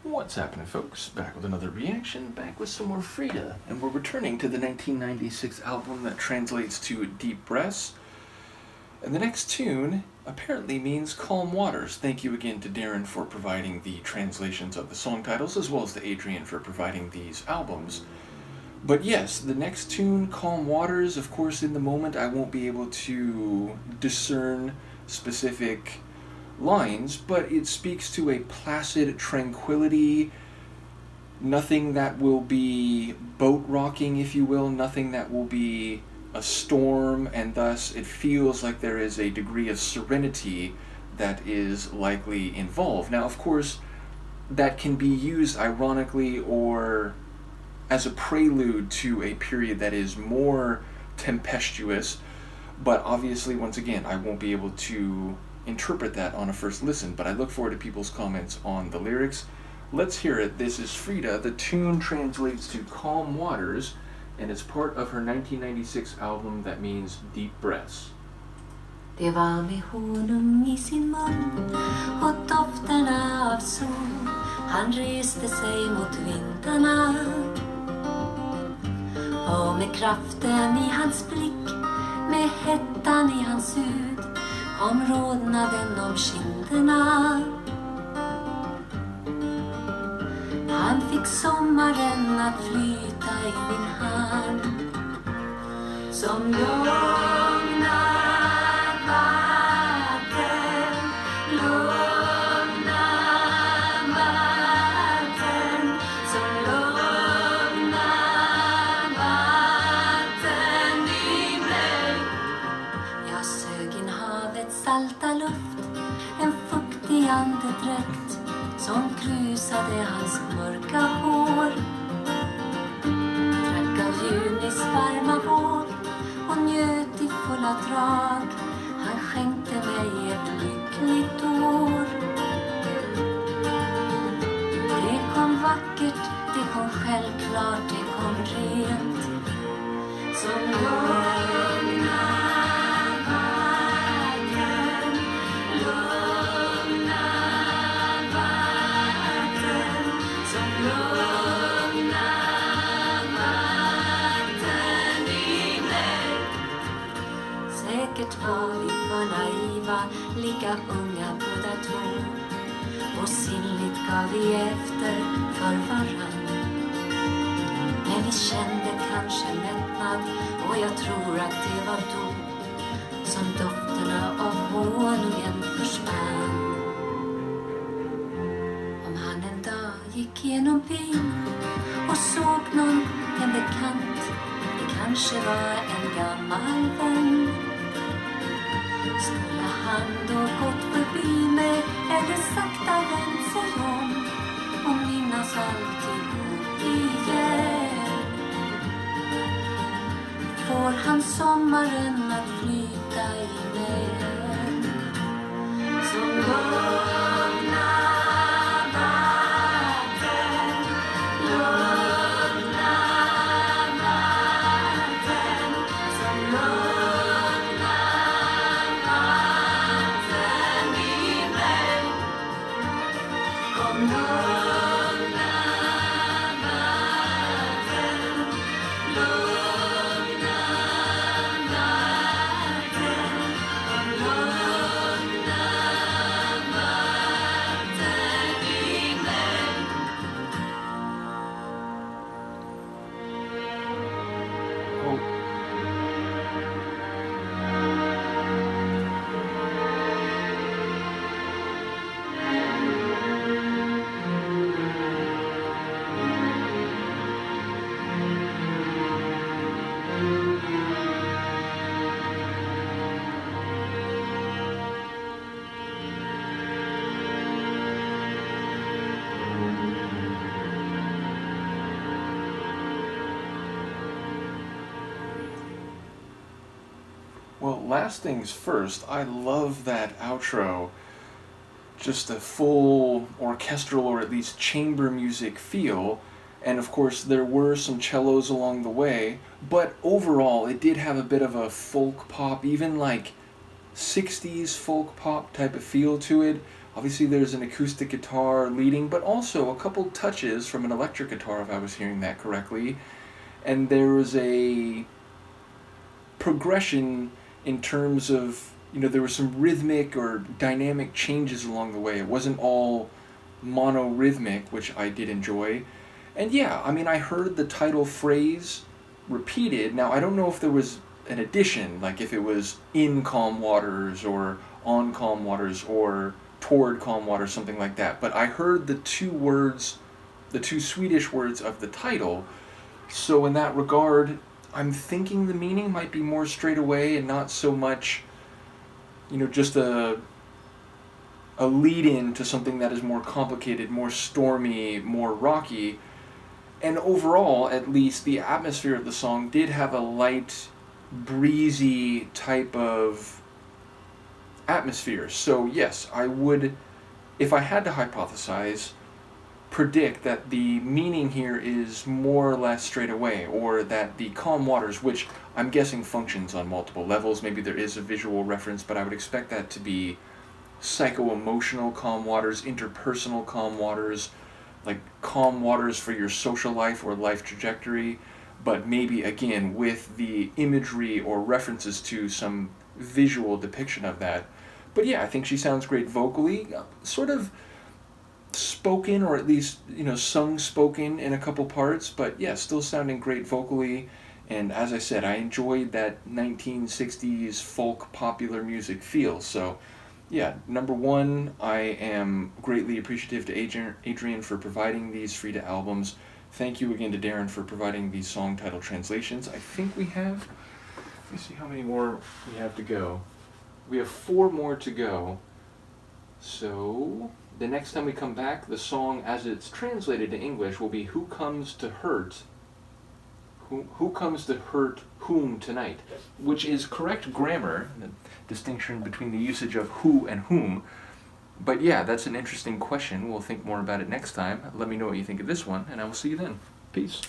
What's happening, folks? Back with another reaction, back with some more Frida, and we're returning to the 1996 album that translates to Deep Breaths. And the next tune apparently means Calm Waters. Thank you again to Darren for providing the translations of the song titles, as well as to Adrian for providing these albums. But yes, the next tune, Calm Waters, of course in the moment I won't be able to discern specific lines, but it speaks to a placid tranquility, nothing that will be boat rocking, if you will, nothing that will be a storm, and thus it feels like there is a degree of serenity that is likely involved. Now, of course, that can be used ironically or as a prelude to a period that is more tempestuous, but obviously, once again, I won't be able to interpret that on a first listen, but I look forward to people's comments on the lyrics. Let's hear it. This is Frida. The tune translates to Calm Waters, and it's part of her 1996 album that means Deep Breaths. Det var med honung i sin mun och dofterna av sol. Han reste sig mot vindarna. Och med kraften i hans blick, med hettan i hans hud, kom rodnaden om kinderna. Han fick sommaren att flyta i min hand. Som lugna vatten, lugna vatten, som lugna vatten i mig. Jag sög in havets salta luft, en fuktig andedräkt som krusade hans mörka hår. Drack av junis varma vår och njöt i fulla drag. Han skänkte mig ett lyckligt år. Det kom vackert, det kom självklart, det kom rent. Som lugna vatten, lugna vatten, som lugna vatten i mig. Säkert var vi för naiva, lika unga båda två, och sinnligt gav vi efter för varann. Men vi kände kanske mättnad, och jag tror att det var då som dofterna av honungen försvann. Om han en dag gick genom byn och såg någon, en bekant, det kanske var en gammal vän, skulle han då gått förbi mig eller sakta vänt sig om och minnas alltihop igen? Får han sommaren att flyta i mig som lugna vatten, lugna vatten, som lugna vatten i mig. Kom lugna vatten, lugna vatten, kom lugna vatten i mig. Oh. Well, last things first, I love that outro. Just a full orchestral or at least chamber music feel. And of course, there were some cellos along the way, but overall, it did have a bit of a folk pop, even like 60s folk pop type of feel to it, Obviously there's an acoustic guitar leading, but also a couple touches from an electric guitar, if I was hearing that correctly. And there was a progression in terms of, there were some rhythmic or dynamic changes along the way. It wasn't all mono-rhythmic, which I did enjoy. And yeah, I heard the title phrase repeated. Now, I don't know if there was an addition, like if it was in calm waters or on calm waters or toward calm waters, something like that. But I heard the two Swedish words of the title. So in that regard, I'm thinking the meaning might be more straight away and not so much, just a lead-in to something that is more complicated, more stormy, more rocky. And overall, at least, the atmosphere of the song did have a light, breezy type of atmosphere. So yes, I would, if I had to hypothesize, predict that the meaning here is more or less straight away, or that the calm waters, which I'm guessing functions on multiple levels, maybe there is a visual reference, but I would expect that to be psycho-emotional calm waters, interpersonal calm waters, like calm waters for your social life or life trajectory, but maybe again with the imagery or references to some visual depiction of that. But yeah, I think she sounds great vocally, sort of spoken, or at least, sung spoken in a couple parts, but yeah, still sounding great vocally. And as I said, I enjoyed that 1960s folk popular music feel. So yeah, number one, I am greatly appreciative to Adrian for providing these Frida albums. Thank you again to Darren for providing these song title translations. I think we have, let me see how many more we have to go. We have 4 more to go. So the next time we come back, the song as it's translated to English will be Who Comes to Hurt? Who comes to hurt whom tonight? Which is correct grammar, the distinction between the usage of who and whom. But yeah, that's an interesting question. We'll think more about it next time. Let me know what you think of this one, and I will see you then. Peace.